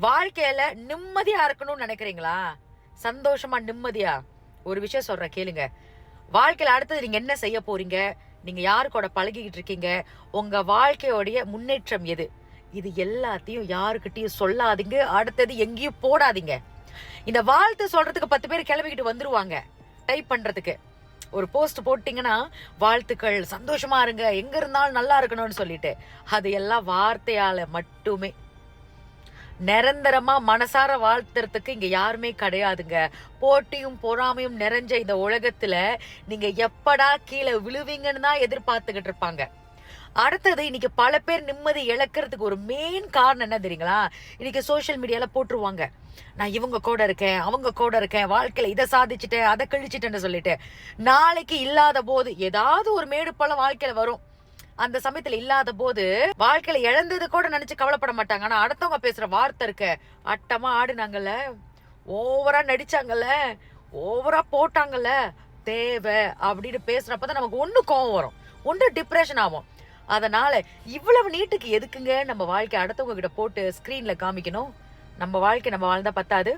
வாழ்க்கையில நிம்மதியா இருக்கணும்னு நினைக்கிறீங்களா? சந்தோஷமா நிம்மதியா ஒரு விஷயம் சொல்றேன் கேளுங்க. வாழ்க்கையில அடுத்தது நீங்க என்ன செய்ய போறீங்க? நீங்க யாரு கூட பழகிக்கிட்டு இருக்கீங்க? உங்க வாழ்க்கையோடைய முன்னேற்றம் எது? இது எல்லாத்தையும் யாருக்கிட்டயும் சொல்லாதீங்க. அடுத்தது எங்கேயும் போடாதீங்க. இந்த வாழ்த்து சொல்றதுக்கு 10 பேர் கிளம்பிக்கிட்டு வந்துருவாங்க டைப் பண்றதுக்கு. ஒரு போஸ்ட் போட்டீங்கன்னா வாழ்த்துக்கள், சந்தோஷமா இருங்க, எங்க இருந்தாலும் நல்லா இருக்கணும்னு சொல்லிட்டு. அது எல்லாம் வார்த்தையால மட்டுமே. நிரந்தரமா மனசார வாழ்த்துறதுக்கு இங்க யாருமே கிடையாதுங்க. போட்டியும் பொறாமையும் நிறைஞ்ச இந்த உலகத்துல நீங்க எப்படா கீழே விழுவீங்கன்னு தான் எதிர்பார்த்துக்கிட்டு இருப்பாங்க. அடுத்தது இன்னைக்கு பல பேர் நிம்மதி இழக்கிறதுக்கு ஒரு மெயின் காரணம் என்ன தெரியுங்களா? இன்னைக்கு சோசியல் மீடியால போட்டுருவாங்க, நான் இவங்க கூட இருக்கேன், அவங்க கூட இருக்கேன், வாழ்க்கையில இதை சாதிச்சுட்டேன், அதை கழிச்சிட்டேன்னு சொல்லிட்டு. நாளைக்கு இல்லாத போது ஏதாவது ஒரு மேடு பள்ளம் வாழ்க்கையில வரும். அந்த சமயத்துல இல்லாத போது வாழ்க்கையில இழந்தது கூட நினைச்சு கவலைப்பட மாட்டாங்க. ஆனா அடுத்தவங்க பேசுற வார்த்தை இருக்க, அட்டமா ஆடுனாங்கல்ல, ஓவரா நடிச்சாங்கல்ல, ஓவரா போட்டாங்கல்ல, தேவை அப்படின்னு பேசுறப்பதான் நமக்கு ஒண்ணு கோவம் வரும், ஒன்று டிப்ரெஷன் ஆகும். அதனால இவ்வளவு நீட்டுக்கு எதுக்குங்க நம்ம வாழ்க்கை அடுத்தவங்க கிட்ட போட்டு ஸ்கிரீன்ல காமிக்கணும்? நம்ம வாழ்க்கை நம்ம வாழ்ந்தா பத்தாது?